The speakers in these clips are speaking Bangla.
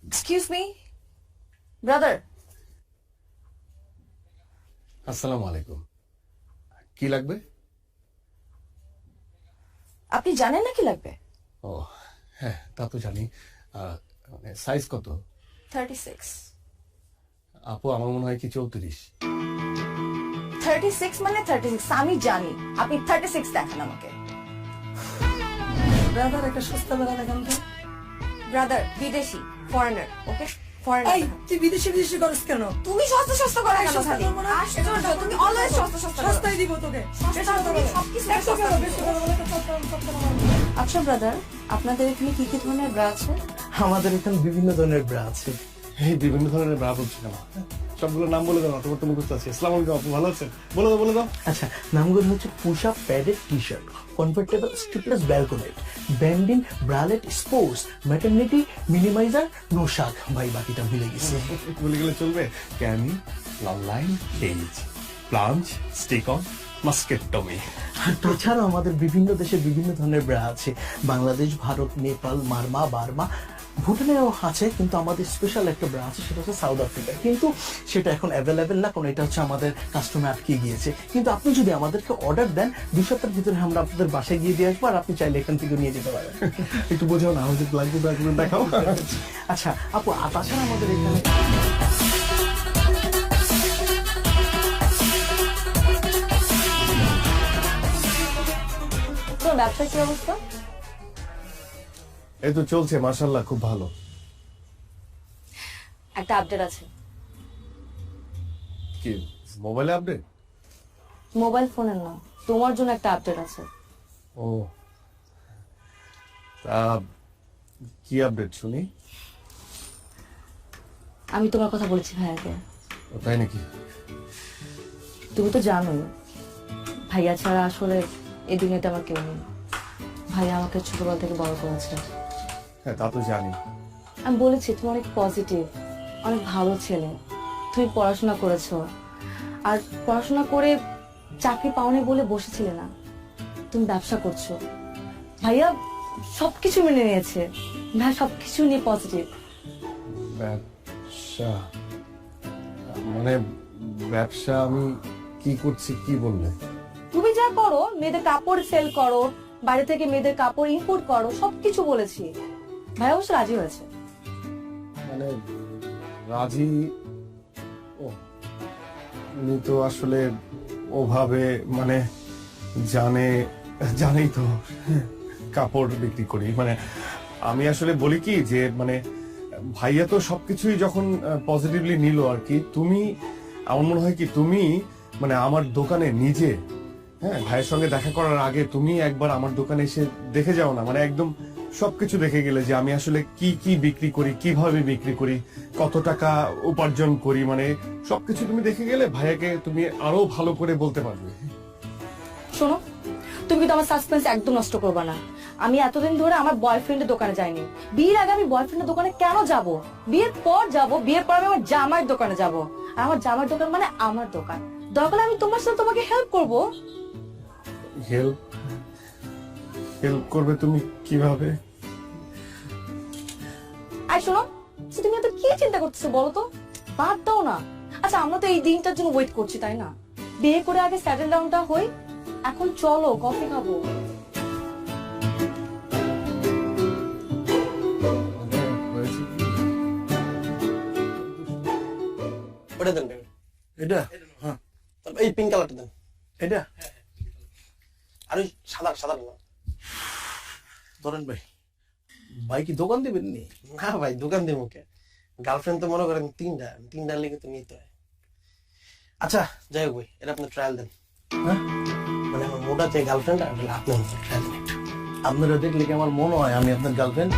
Excuse me brother. আসসালামু আলাইকুম। কি লাগবে? আপনি জানেন না কি লাগবে? ও হ্যাঁ, তা তো জানি। মানে সাইজ কত? 36। আপু আমার মনে হয় কি 34। 36 মানে 36, আমি জানি। আপনি 36 দেখান আমাকে। ব্রাদার একটা সস্তা বেলা দেখান তো। ব্রাদার বিদেশি, ফরেনার, ওকে? এই ফরেনার। তুই বিদেশি বিদেশি করিস কেন? তুমি সস্তা সস্তা করে কেন সস্তা খালি? করবো না। আশ্চর্য, তুমি অলওয়েজ সস্তা সস্তা করো। সস্তাই দিব তোকে। সস্তা তুমি সবকিছু একশো সস্তা টাকা দিচ্ছ। বেশি করে বলে তো সস্তা বলো। আচ্ছা ব্রাদার, আপনাদের এখানে কি কি ধরনের ব্রা আছে? আমাদের এখানে বিভিন্ন ধরনের ব্রা আছে। এই বিভিন্ন ধরনের ব্রা বলছি কেন? সবগুলো নাম বলে দাও, তোমার তো মুখস্থ আছে। আসসালামু আলাইকুম আপু, ভালো আছেন? বলে দাও। আচ্ছা, নামগুলো হচ্ছে push up padded T shirt, comfortable strapless balconette, bandeau bralette sports, maternity minimiser, নোশাক। ভাই বাকিটা ভুলে গেছি। বলে গেলে চলবে? ক্যামি, লাল line, cage, plunge, stick on, mastectomy. আর তাছাড়া আমাদের বিভিন্ন দেশে বিভিন্ন ধরনের ব্রা আছে। বাংলাদেশ, ভারত, নেপাল, মারমা, বার্মা, ভুটানেও আছে, কিন্তু আমাদের স্পেশাল একটা ব্রা আছে, সেটা হচ্ছে সাউথ আফ্রিকা। কিন্তু সেটা এখন অ্যাভেলেবেল না, কারণ এটা হচ্ছে আমাদের কাস্টমার আটকে গিয়েছে। কিন্তু আপনি যদি আমাদেরকে অর্ডার দেন, 2 সপ্তাহের ভিতরে আমরা আপনাদের বাসায় গিয়ে দিয়ে আসবো, আর আপনি চাইলে এখান থেকে নিয়ে যেতে পারেন। একটু বোঝাও না, আমাদের লাগবে দেখাও। আচ্ছা আপু, আর তাছাড়া আমাদের এখানে তোমার ব্যবসার কি অবস্থা? এই তো চলছে মাশাআল্লাহ, খুব ভালো। একটা আপডেট আছে। কি মোবাইলে আপডেট? মোবাইল ফোনের না, তোমার জন্য একটা আপডেট আছে। ও তা কি আপডেট শুনি? আমি তোমার কথা বলেছি ভাইয়াকে। ও তাই নাকি? তুমি তো জানোই ভাইয়া ছাড়া আসলে এই দুনিয়াতে আমার কেউ নেই। ভাইয়া আমাকে ছোটবেলা থেকে বড় করেছে। হ্যাঁ তা তো জানি। আমি বলেছি তুমি অনেক পজিটিভ, অনেক ভালো ছেলে। তুমি পড়াশোনা করেছো, আর পড়াশোনা করে চাকরি পাওনি বলে বসেছিলে না, তুমি ব্যবসা করছো। ভাইয়া সবকিছু মেনে নিয়েছে, ভাইয়া সবকিছু নিয়ে পজিটিভ। ব্যবসা মানে ব্যবসা আমি কি করছি কি বললে? তুমি যা করো, মেয়েদের কাপড় সেল করো, বাইরে থেকে মেয়েদের কাপড় ইম্পোর্ট করো, সবকিছু বলেছি। ভাইয়া অবশ্য রাজি হয়েছে। মানে রাজি? ও উনি তো আসলে ওভাবে মানে জানেই তো কাপড় বিক্রি করি। মানে আমি আসলে বলি কি যে মানে ভাইয়া তো সবকিছুই যখন পজিটিভলি নিল আর কি, তুমি আমার মনে হয় কি তুমি মানে আমার দোকানে নিজে, হ্যাঁ ভাইয়ের সঙ্গে দেখা করার আগে তুমি একবার আমার দোকানে এসে দেখে যাও না। মানে একদম সবকিছু দেখে গেলে যে আমি আসলে কি কি বিক্রি করি, কিভাবে বিক্রি করি, কত টাকা উপার্জন করি, মানে সবকিছু তুমি দেখে গেলে ভাইয়াকে তুমি আরো ভালো করে বলতে পারবে। শোনো, তুমি কিন্তু আমার সাসপেন্স একদম নষ্ট করবে না। আমি এতদিন ধরে আমার বয়ফ্রেন্ডের দোকানে যাইনি। বিয়ের আগে আমি বয়ফ্রেন্ডের দোকানে কেন যাব? বিয়ের পর যাব, বিয়ের পর আমি আমার জামাইয়ের দোকানে যাব। আর আমার জামাইয়ের দোকান মানে আমার দোকান। দরকার আমি তোমার সাথে তোমাকে হেল্প করব। হেল্প করবে তুমি কিভাবে? আর শোনো, তুমি এত কি চিন্তা করতেছো বলো তো? বাদ দাও না। আচ্ছা, আমরা তো এই দিনটার জন্য ওয়েট করছি, তাই না? বিয়ে করে আগে সেটেল ডাউনটা হই। এখন চলো কফি খাবো। ওটা দেন। এটা হ্যাঁ, এই পিঙ্ক কালারটা দেন। এটা আর ওই সাদা সাদা না। ধরেন ভাই। ভাই কি দোকান দিবেন নি? না ভাই, দোকান দিয়ে মুখে গার্লফ্রেন্ড তো মনে করেন তিনটা লেগে তো নিতে হয়। আচ্ছা যাই হোক ভাই, এটা আপনি ট্রায়াল দেন। হ্যাঁ, মানে আমার মোটা যে গার্লফ্রেন্ড আপনি ট্রায়াল দেন একটু। আপনারা দেখলে কি আমার মনে হয় আমি আপনার গার্লফ্রেন্ড?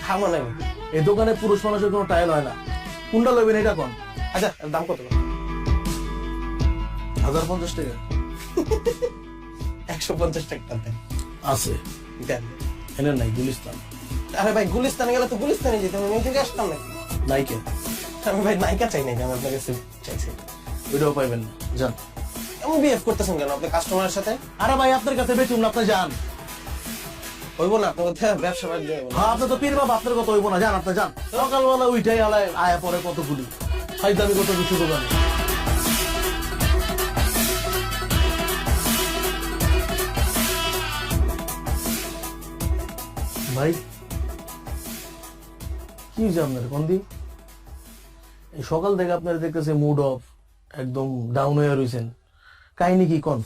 খাবো না ভাই। এই দোকানে পুরুষ মানুষের কোনো ট্রায়াল হয় না। কোনটা লইবেন এটা কোন? আচ্ছা এর দাম কত? 1050 টাকা 150 টাকা দেন। আছে। দেন। এনে নাই গুলিস্তান। আরে ভাই, গুলিস্তানে গেলে তো গুলিস্তানে যেতে হবে, আমি থেকে আসতাম নাকি? নাইকে আমি ভাই নায়িকা চাই নাকি, আমি আপনার কাছে চাইছি। ওইটাও পাইবেন না, যান। এমন বিহেভ করতেছেন কেন আপনি কাস্টমারের সাথে? আরে ভাই আপনার কাছে বেচুন না, আপনি যান। হইব না আপনার কথা, ব্যবসা বাণিজ্য হইব না। হ্যাঁ আপনি তো পীর বাবা, আপনার কথা হইব না, যান আপনি যান। সকালবেলা উইটাই আলায় আয়া পরে কতগুলি ফাইদামি কত কিছু দোকানে। ভাই কি হয়েছে আপনার কন্দি? এই সকাল থেকে আপনার দেখতেছে মুড অফ, একদম ডাউন হয়ে রয়েছেন, কাহিনী কি কন?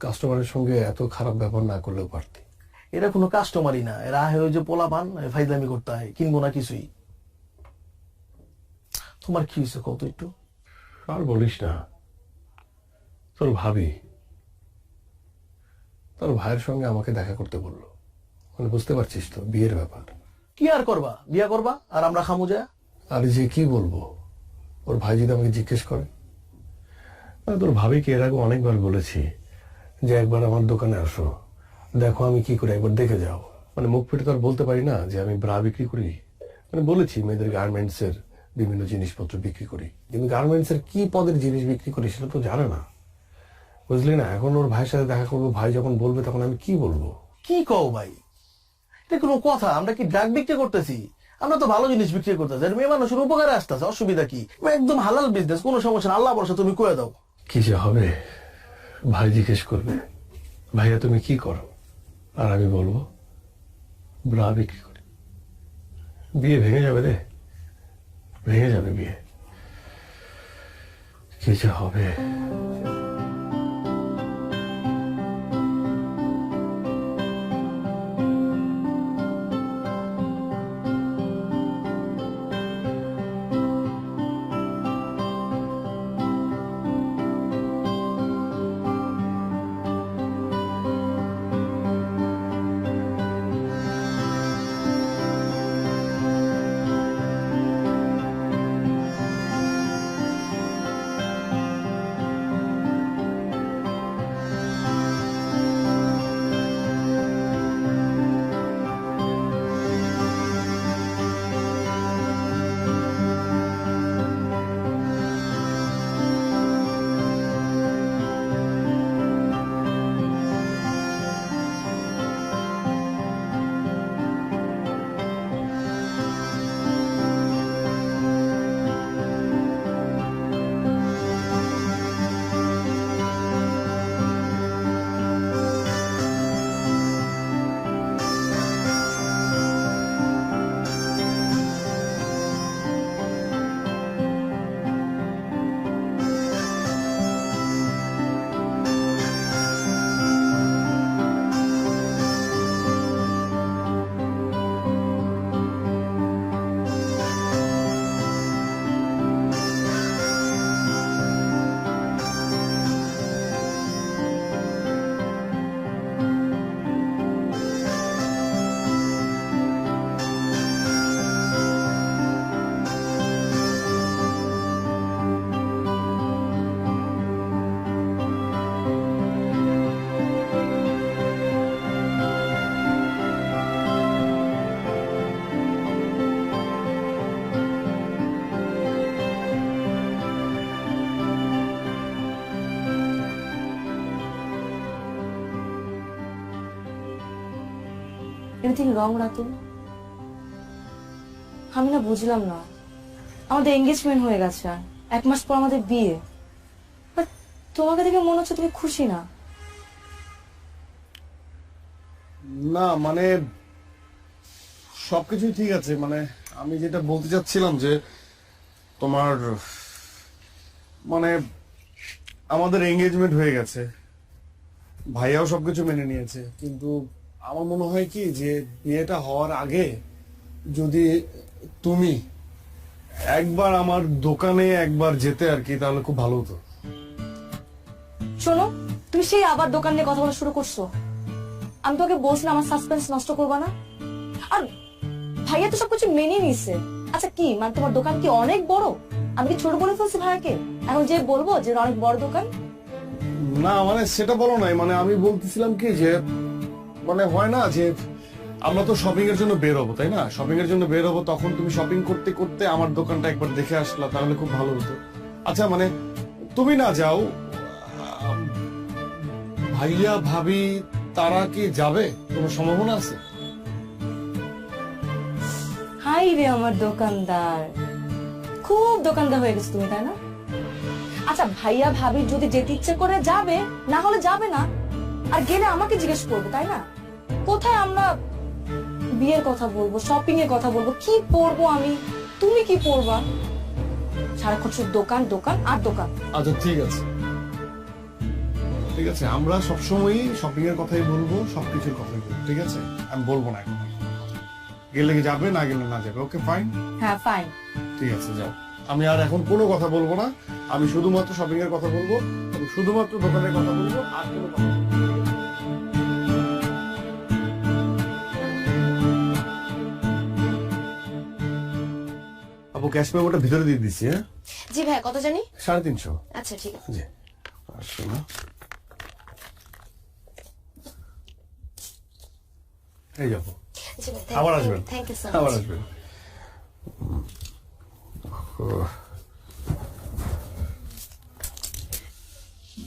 কাস্টমারের সঙ্গে এত খারাপ ব্যবহার না করলেও পারতি। এরা কোনো কাস্টমারই না, এরা হয়ে যে পোলা পান ফাইদামি করতে হয়, কিনবো না কিছুই। তোমার কি হয়েছে কত একটু? আর বলিস না, তোর ভাবি তোর ভাইয়ের সঙ্গে আমাকে দেখা করতে বললো। মানে বুঝতে পারছিস তো, বিয়ের ব্যাপার। কি আর করবা, বিয়া করবা আর আমরা খামু যায়। আরে যে কি বলবো, ওর ভাই যদি আমাকে জিজ্ঞেস করে। তোর ভাবিকে এর আগে অনেকবার বলেছি যে একবার আমার দোকানে আসো, দেখো আমি কি করি, একবার দেখে যাও। মানে মুখ ফেটে তো আর বলতে পারি না যে আমি ব্রা বিক্রি করি। মানে বলেছি মেয়েদের গার্মেন্টস এর বিভিন্ন জিনিসপত্র বিক্রি করি, কিন্তু গার্মেন্টস এর কি পদের জিনিস বিক্রি করি সেটা তো জানে না, বুঝলি না। এখন ওর ভাইয়ের সাথে দেখা করবো, ভাই যখন বলবে তখন আমি কি বলবো? কি কও ভাই, এটা কোনো কথা? আমরা কি ড্রাগ বিক্রি করতেছি? আমরা তো ভালো জিনিস বিক্রি করতেছি, আর মেয়ে মানুষের উপকারে আসতেছে, অসুবিধা কি? একদম হালাল বিজনেস, কোনো সমস্যা না, আল্লাহ বর্ষা তুমি কয়ে দাও। কি যে হবে, ভাই জিজ্ঞেস করবে ভাইয়া তুমি কি করো, আর আমি বলবো ব্রা বিক্রি করি। বিয়ে ভেঙে যাবে রে, ভেঙে যাবে বিয়ে। কি যে হবে। Anything wrong Ratul? আমি না বুঝলাম না, আমাদের এঙ্গেজমেন্ট হয়ে গেছে, 1 মাস পর আমাদের বিয়ে, বাট তোমাকে দেখে মনে হচ্ছে তুমি খুশি না। না মানে সবকিছুই ঠিক আছে, মানে আমি যেটা বলতে চাচ্ছিলাম যে তোমার মানে আমাদের এঙ্গেজমেন্ট হয়ে গেছে, ভাইয়াও সবকিছু মেনে নিয়েছে, কিন্তু আমার মনে হয় কি যে বিয়েটা হওয়ার আগে যদি তুমি একবার আমার দোকানে একবার যেতে আর কি, তাহলে খুব ভালো হতো। শোনো, তুমি সেই আবার দোকান নিয়ে কথা বলা শুরু করছো। আমি তোকে বলছিলাম আমার সাসপেন্স নষ্ট করবা না, আর ভাইয়া তো সবকিছু মেনে নিছে। আচ্ছা কি মানে তোমার দোকান কি অনেক বড়? আমি কি ছোট বলে ফেলছি ভাইয়াকে? এখন যে বলবো যে অনেক বড় দোকান? না মানে সেটা বলো নাই, মানে আমি বলতেছিলাম কি যে মানে হয় না যে আমরা তো শপিং এর জন্য বের হবো, তাই না? শপিং এর জন্য বের হবো, তখন তুমি শপিং করতে করতে আমার দোকানটা একবার দেখে আসলা, তাহলে খুব ভালো হতো। আচ্ছা মানে তুমি না যাও, ভাইয়া ভাবি তারা কি যাবে, কোনো সম্ভাবনা আছে? হাই রে আমার দোকানদার, খুব দোকানদার হয়ে গেছে তুমি, তাই না? আচ্ছা ভাইয়া ভাবি যদি যেতে ইচ্ছে করে যাবে, না হলে যাবে না। আর গেলে আমাকে জিজ্ঞেস করবে, তাই না? কোথায় আমরা বিয়ের কথা বলবো, শপিং এর কথা বলবো, কি পরবো আমি, তুমি কি পরবা? সারাক্ষণ শুধু দোকান দোকান আর দোকান। আচ্ছা ঠিক আছে, ঠিক আছে, আমরা সবসময়ই শপিং এর কথাই বলবো, সবকিছুর কথাই বলবো, ঠিক আছে? আমি বলবো না এখন, গেলে কি যাবে, না গেলে না যাবে। ওকে ফাইন, হ্যাঁ ফাইন। ঠিক আছে, যাও। আমি আর এখন কোনো কথা বলবো না, আমি শুধুমাত্র শপিং এর কথা বলবো এবং শুধুমাত্র দোকানের কথা বলবো, আর কোনো কথা বলবো না। আপু ক্যাশ মেমোটা ভিতরে দিয়ে দিচ্ছি। হ্যাঁ, জি ভাই, কত জানি? 350। আচ্ছা ঠিক আছে। জি, আসো না, এই যাবো। জি ভাই, আবার আসবেন, থ্যাংক ইউ সো আবার মাচ। আসবেন।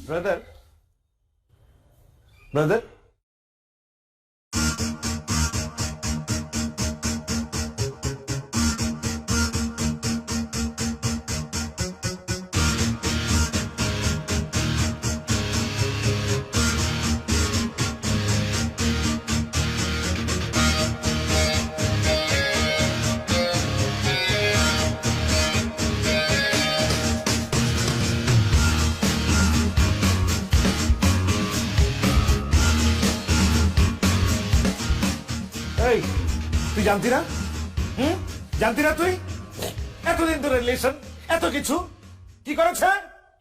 ব্রাদার, ব্রাদার, এই তুই জানতি না? জানতি না তুই? এতদিন ধরে রিলেশন, এত কিছু কি করেছে?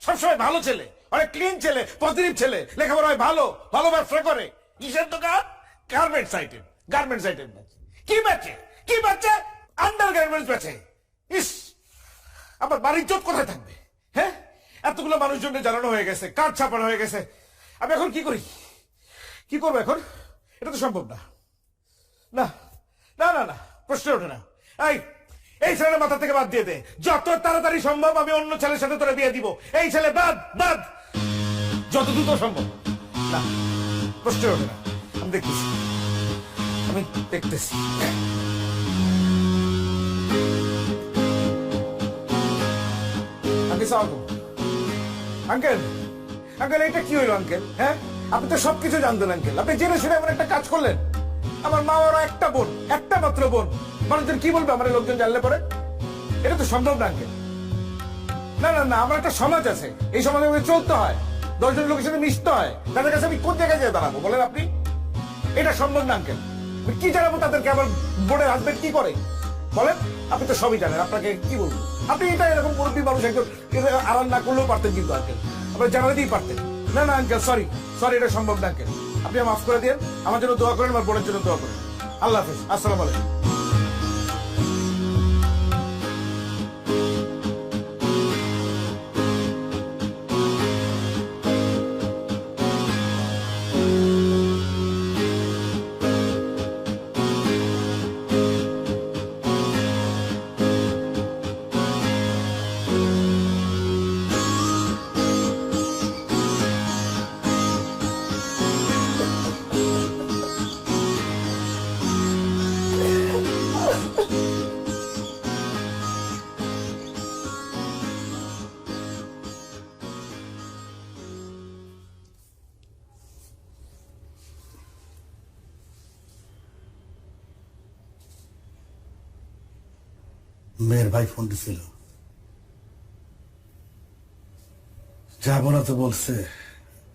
সবসময় ভালো ছেলে, অনেক ক্লিন ছেলে, পজিটিভ ছেলে, লেখাপড়ায় ভালো, ভালো ব্যবসা করে। কিসের দোকান? গার্মেন্টস আইটেম, গার্মেন্টস আইটেম বেচে। কি বেচে? কি বেচে? আন্ডার গার্মেন্টস বেচে। ইস, আমার বাড়ির ইজ্জত কোথায় থাকবে? হ্যাঁ, এতগুলো মানুষজনকে জানানো হয়ে গেছে, কার্ড ছাপানো হয়ে গেছে, আমি এখন কি করি? কি করবো এখন? এটা তো সম্ভব না। না না না না, প্রশ্ন ওঠে না। এই ছেলের মাথা থেকে বাদ দিয়ে দে, যত তাড়াতাড়ি সম্ভব আমি অন্য ছেলের সাথে তোরা বিয়ে দিব। এই ছেলে বাদ, বাদ, যত দ্রুত সম্ভব। না, প্রশ্ন ওঠে না। আমি দেখতেছি, আমি দেখতেছি। আঙ্কেল, আঙ্কেল এটা কি হইল আঙ্কেল? হ্যাঁ, আপনি তো সবকিছু জানতেন আঙ্কেল, আপনি জেনে শুনে এমন একটা কাজ করলেন। আমার মা ওরা একটা বোন, একটা মাত্র বোন, মানুষজন কি বলবে আমার লোকজন জানলে পরে? এটা তো সম্ভব না আঙ্কেল। না না না, আমার একটা সমাজ আছে, এই সমাজে আমাকে চলতে হয়, 10 জন লোকের সাথে মিশতে হয়, তাদের কাছে আমি কোন জায়গায় যেয়ে দাঁড়াবো বলেন আপনি? এটা সম্ভব না আঙ্কেল। আমি কি জানাবো তাদেরকে আমার বোনের হাজবেন্ড কি করে বলেন? আপনি তো সবই জানেন, আপনাকে কি বলবো? আপনি এটা এরকম মুরব্বী মানুষ একজন আড়াল না করলেও পারতেন কিন্তু আঙ্কেল, আপনার জানাতেই পারতেন। না না আঙ্কেল, সরি সরি, এটা সম্ভব না আঙ্কেল। আপনি মাফ করে দিন, আমার জন্য দোয়া করেন, আমার বোনের জন্য দোয়া করেন। আল্লাহ হাফিজ, আসসালামু আলাইকুম। মেয়ের ভাই ফোন দিছিল, যাবো না তো বলছে,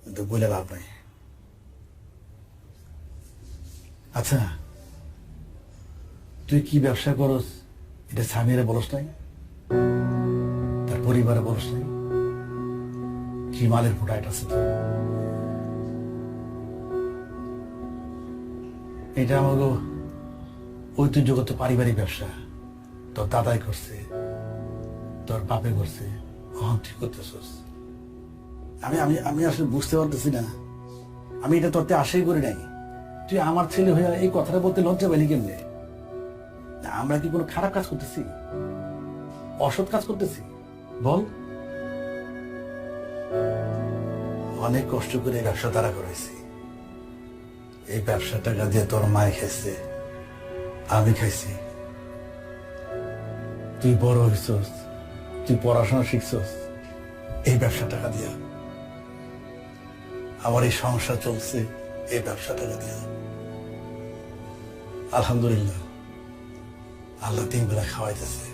কিন্তু বলে লাভ নাই। আচ্ছা, তুই কি ব্যবসা করস এটা স্বামীরে বলস নাই, তার পরিবারে বলস নাই? কি মালের ফুটাইট আছে তো? এটা আমাকে ঐতিহ্যগত পারিবারিক ব্যবসা, তোর দাদাই করছে, তোর বাপে করছে, কখন ঠিক করতেছস? আমি আমি আমি আসলে বুঝতে পারতেছি না, আমি এটা তোরতে আশাই করি নাই। তুই আমার ছেলে হয়ে এই কথাটা বলতে লজ্জা পেলি কেমনে? আমরা কি কোনো খারাপ কাজ করতেছি, অসৎ কাজ করতেছি বল? ও অনেক কষ্ট করে এই ব্যবসা দাঁড়া করাইছি। এই ব্যবসা টাকা দিয়ে তোর মায় খাইছে, আমি খাইছি। তুই বড় হইছস, তুই পড়াশোনা শিখছস এই ব্যবসা টাকা দিয়া। আমার এই সংসার চলছে এই ব্যবসা টাকা দিয়া। আলহামদুলিল্লাহ, আল্লাহ 3 বেলা খাওয়াইতেছে।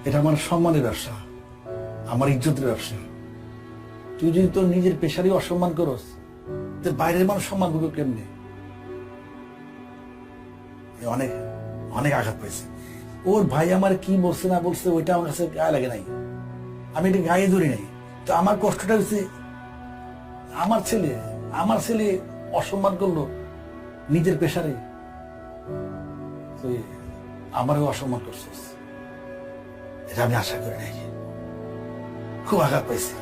এটা আমার সম্মানের ব্যবসা, আমার ইজ্জতের ব্যবসা। তুই যদি তোর নিজের পেশারই অসম্মান করস, তোর বাইরের মানুষ সম্মান করবে কেমনি? অনেক অনেক আঘাত পাইছে। ওর ভাই আমার কি বলছে না বলছে ওইটা আমার কাছে গায়ে লাগে নাই, আমি এটা গায়ে ধরি নাই। তো আমার কষ্টটা হচ্ছে আমার ছেলে অসম্মান করলো নিজের পেশারে, তুই আমারও অসম্মান করছিস। এটা আমি আশা করি নাই, খুব আঘাত পাইছি।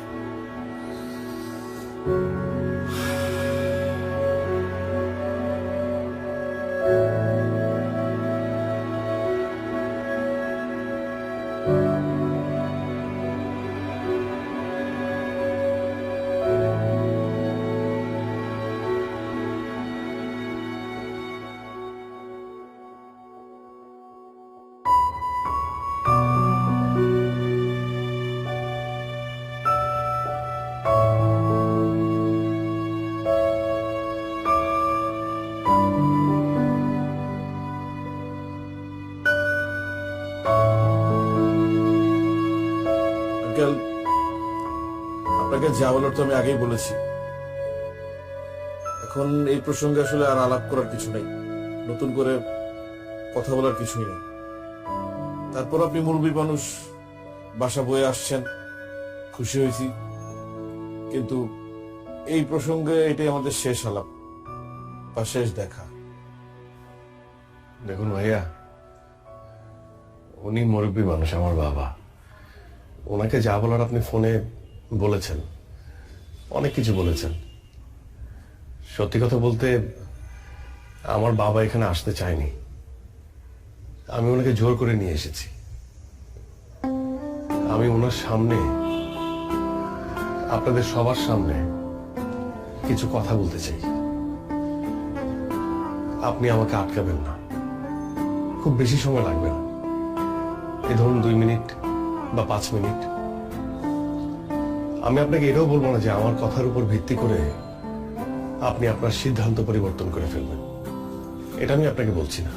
আঙ্কেল, আপনাকে যা বলার তো আমি আগেই বলেছি। এখন এই প্রসঙ্গে আসলে আর আলাপ করার কিছু নেই, নতুন করে কথা বলার কিছুই নেই। তারপর আপনি মুরব্বী মানুষ, বাসা বয়ে আসছেন, খুশি হয়েছি। কিন্তু এই প্রসঙ্গে এটাই আমাদের শেষ আলাপ বা শেষ দেখা। দেখুন ভাইয়া, উনি মুরব্বী মানুষ, আমার বাবা। ওনাকে যা বলার আপনি ফোনে বলেছেন, অনেক কিছু বলেছেন। সত্যি কথা বলতে আমার বাবা এখানে আসতে চায়নি, আমি ওনাকে জোর করে নিয়ে এসেছি। আমি ওনার সামনে, আপনাদের সবার সামনে কিছু কথা বলতে চাই। আপনি আমাকে আটকাবেন না, খুব বেশি সময় লাগবে না, এই ধরুন 2 মিনিট বা 5 মিনিট। আমি আপনাকে এটাও বলবো না যে আমার কথার উপর ভিত্তি করে আপনি আপনার সিদ্ধান্ত পরিবর্তন করে ফেলবেন, এটা আমি আপনাকে বলছি না।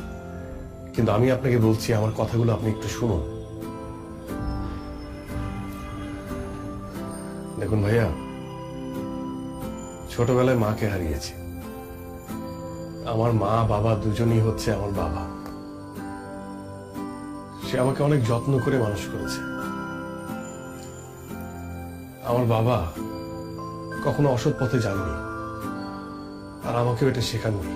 কিন্তু আমি আপনাকে বলছি, আমার কথাগুলো আপনি একটু শুনুন। দেখুন ভাইয়া, ছোটবেলায় মাকে হারিয়েছি। আমার মা বাবা দুজনই হচ্ছে আমার বাবা। সে আমাকে অনেক যত্ন করে মানুষ করেছে। আমার বাবা কখনো অসৎ পথে যাননি, আর আমাকেও এটা শেখাননি।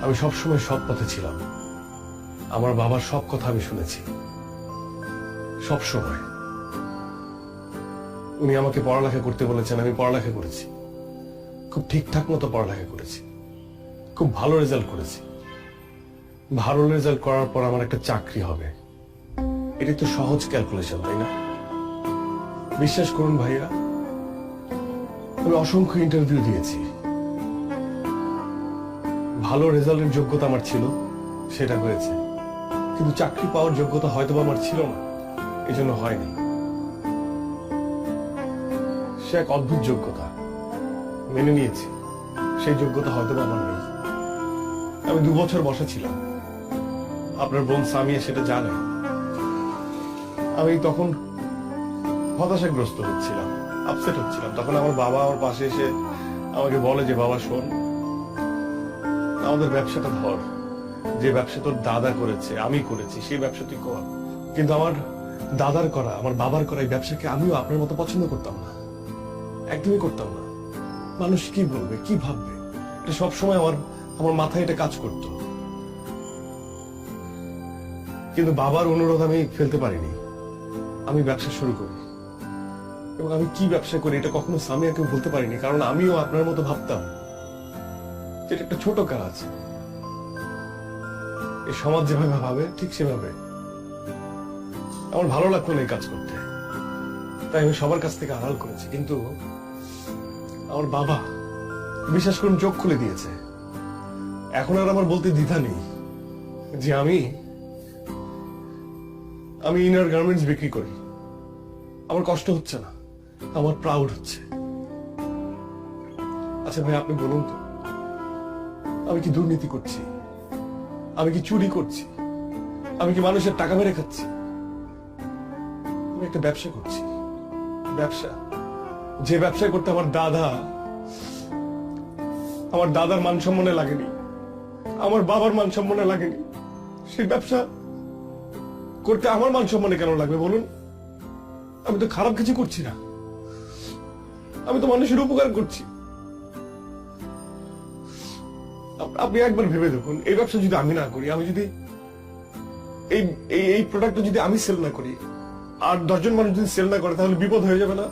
আমি সবসময় সৎ পথে ছিলাম। আমার বাবার সব কথা আমি শুনেছি, সব সময়। উনি আমাকে পড়ালেখা করতে বলেছেন, আমি পড়ালেখা করেছি, খুব ঠিকঠাক মতো পড়ালেখা করেছি, খুব ভালো রেজাল্ট করেছি। ভালো রেজাল্ট করার পর আমার একটা চাকরি হবে, এটি তো সহজ ক্যালকুলেশন, তাই না? বিশ্বাস করুন ভাইয়া, আমি অসংখ্য ইন্টারভিউ দিয়েছি। ভালো রেজাল্টের যোগ্যতা আমার ছিল, সেটা হয়েছে। কিন্তু চাকরি পাওয়ার যোগ্যতা হয়তো আমার ছিল না, এই জন্য হয়নি। সে এক অদ্ভুত যোগ্যতা, মেনে নিয়েছি। সেই যোগ্যতা হয়তো আমার নেই। আমি 2 বছর বসা ছিলাম, আপনার বোন সামিয়া সেটা জানে। আমি তখন হতাশাগ্রস্ত হচ্ছিলাম, আপসেট হচ্ছিলাম। তখন আমার বাবা আমার পাশে এসে আমাকে বলে যে, বাবা শোন, আমাদের ব্যবসাটা ধর, যে ব্যবসা তোর দাদা করেছে, আমি করেছি, সেই ব্যবসা তুই কর। কিন্তু আমার দাদার করা, আমার বাবার করা এই ব্যবসাকে আমিও আপনার মতো পছন্দ করতাম না, একদমই করতাম না। মানুষ কি বলবে, কি ভাববে, এটা সবসময় আমার মাথায় এটা কাজ করতো। কিন্তু বাবার অনুরোধ আমি ফেলতে পারিনি, আমি ব্যবসা শুরু করি। এবং আমি কি ব্যবসা করি এটা কখনো সামিয়াকে বলতে পারিনি, কারণ আমিও আপনার মতো ভাবতাম যেটা একটা ছোট কাজ। এই সমাজ যেভাবে ভাবে ঠিক সেভাবে। আমার ভালো লাগতো না এই কাজ করতে, তাই আমি সবার কাছ থেকে আড়াল করেছি, কিন্তু আমার বাবা বিশ্বাস করুন চোখ খুলে দিয়েছে। এখন আর আমার বলতে দ্বিধা নেই যে আমি ইনার গার্মেন্টস বিক্রি করি। আমার কষ্ট হচ্ছে না, আমার প্রাউড হচ্ছে। আচ্ছা ভাই, আপনি বলুন তো, আমি কি দুর্নীতি করছি? আমি কি চুরি করছি? আমি কি মানুষের টাকা মেরে খাচ্ছি? আমি একটা ব্যবসা করছি, ব্যবসা, যে ব্যবসা করতে আমার দাদার মান সম্মানে লাগেনি, আমার বাবার মান সম্মানে লাগেনি, সেই ব্যবসা করতে আমার মান সম্মানে কেন লাগবে বলুন? আমি তো খারাপ কিছু করছি না, আমি তো মানুষের উপকার করছি। আপনি একবার ভেবে দেখুন, এই ব্যবসা যদি আমি না করি, আমি যদি এই প্রোডাক্টটা যদি আমি সেল না করি, আর 10 জন মানুষ যদি সেল না করে, তাহলে বিপদ হয়ে যাবে না?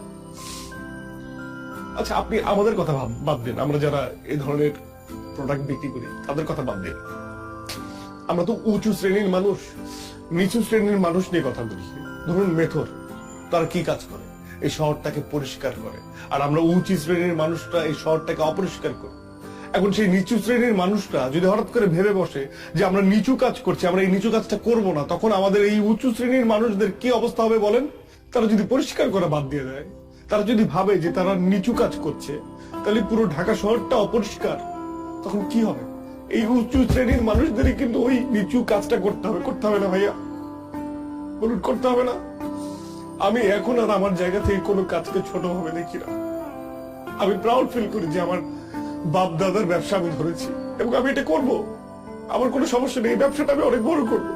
আচ্ছা, আপনি আমাদের কথা বাদ দেন, আমরা যারা এই ধরনের প্রোডাক্ট বিক্রি করি তাদের কথা বাদ দেন। আমরা তো উঁচু শ্রেণীর মানুষ, নিচু শ্রেণীর মানুষ নিয়ে কথা বলি। ধরুন মেথর, তারা কি কাজ করে? এই শহরটাকে পরিষ্কার করে। আর আমরা উঁচু শ্রেণীর মানুষটা এই শহরটাকে অপরিষ্কার করি। এখন সেই নিচু শ্রেণীর মানুষটা যদি হঠাৎ করে ভেবে বসে যে আমরা নিচু কাজ করছি, আমরা এই নিচু কাজটা করব না, তখন আমাদের এই উঁচু শ্রেণীর মানুষদের কি অবস্থা হবে বলেন? তারা যদি পরিষ্কার করা বাদ দিয়ে দেয়, তারা যদি ভাবে যে তারা নিচু কাজ করছে, তাহলে পুরো ঢাকা শহরটা অপরিষ্কার, তখন কি হবে? এই উঁচু শ্রেণীর মানুষদেরই কিন্তু ওই নিচু কাজটা করতে হবে না ভাইয়া? বলুন, করতে হবে না? আমি এখন আর আমার জায়গা থেকে কোনো কাজকে ছোট ভাবে দেখি না। আমি প্রাউড ফিল করি যে আমার বাপ দাদার ব্যবসা আমি ধরেছি, এবং আমি এটা করব। আমার কোনো সমস্যা নেই, এই ব্যবসাটা আমি অনেক বড় করব।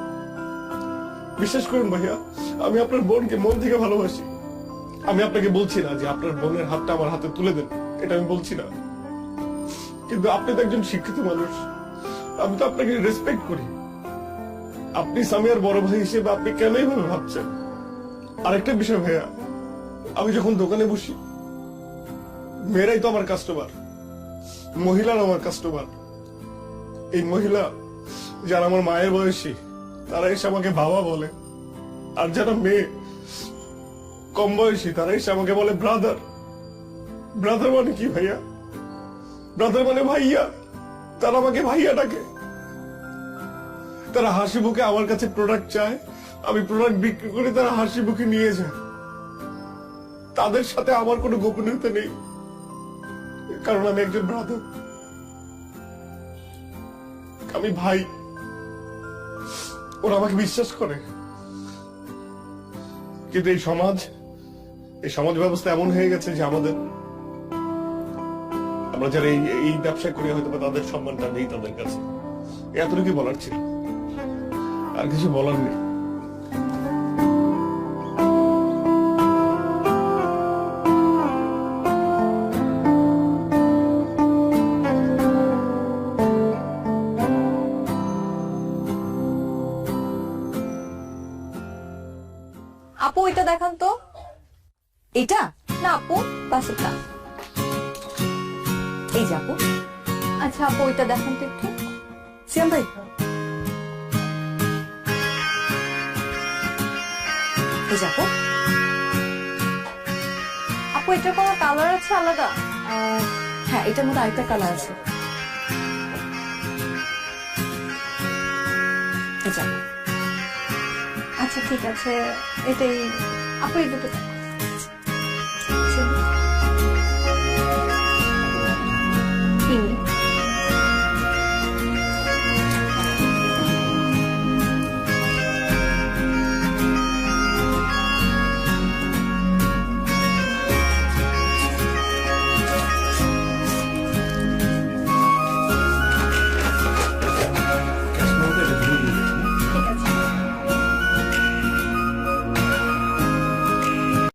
বিশ্বাস করুন ভাইয়া, আমি আপনার বোনকে মন থেকে ভালোবাসি। আমি আপনাকে বলছি না যে আপনার বোনের হাতটা আমার হাতে তুলে দেন, এটা আমি বলছি না। কিন্তু আপনি তো একজন শিক্ষিত মানুষ, আমি তো আপনাকে রেসপেক্ট করি। আপনি সামিয়ার বড় ভাই হিসেবে আপনি কেন এইভাবে ভাবছেন? আরেকটা বিষয় ভাইয়া, আমি যখন দোকানে বসি, মেয়েরাই তো আমার কাস্টমার, মহিলারা আমার কাস্টমার। এই মহিলা যারা আমার মায়ের বয়সী, তারা এসে আমাকে বাবা বলে। আর যারা মেয়ে কম বয়সী, তারা এসে আমাকে বলে ব্রাদার। ব্রাদার মানে কি ভাইয়া? ব্রাদার মানে ভাইয়া। তারা আমাকে ভাইয়া ডাকে। তারা হাসি মুখে আমার কাছে প্রোডাক্ট চায়, আমি প্রোডাক্ট বিক্রি করে তারা হাসি মুখে নিয়ে যায়। তাদের সাথে আমার কোনো গোপনীয়তা নেই, কারণ আমি একজন ব্রাদার, আমি ভাই। ওরা আমাকে বিশ্বাস করে। কিন্তু এই সমাজ ব্যবস্থা এমন হয়ে গেছে যে আমরা যারা এই ব্যবসা করি, হয়তো তাদের সম্মানটা নেই তাদের কাছে। এতটুকু বলার ছিল, আর কিছু বলার নেই। আপু এটা দেখান তো। এটা না আপু, পাশেরটা। এই যে আপু। আচ্ছা আপু এটা দেখান তো একটু। সিয়াম ভাই, এই যে আপু। আপু এটার কোনো কালার আছে আলাদা? হ্যাঁ, এটার মধ্যে আরেকটা কালার আছে। এই যে আপু। আচ্ছা ঠিক আছে, এটাই আপু এই দুটো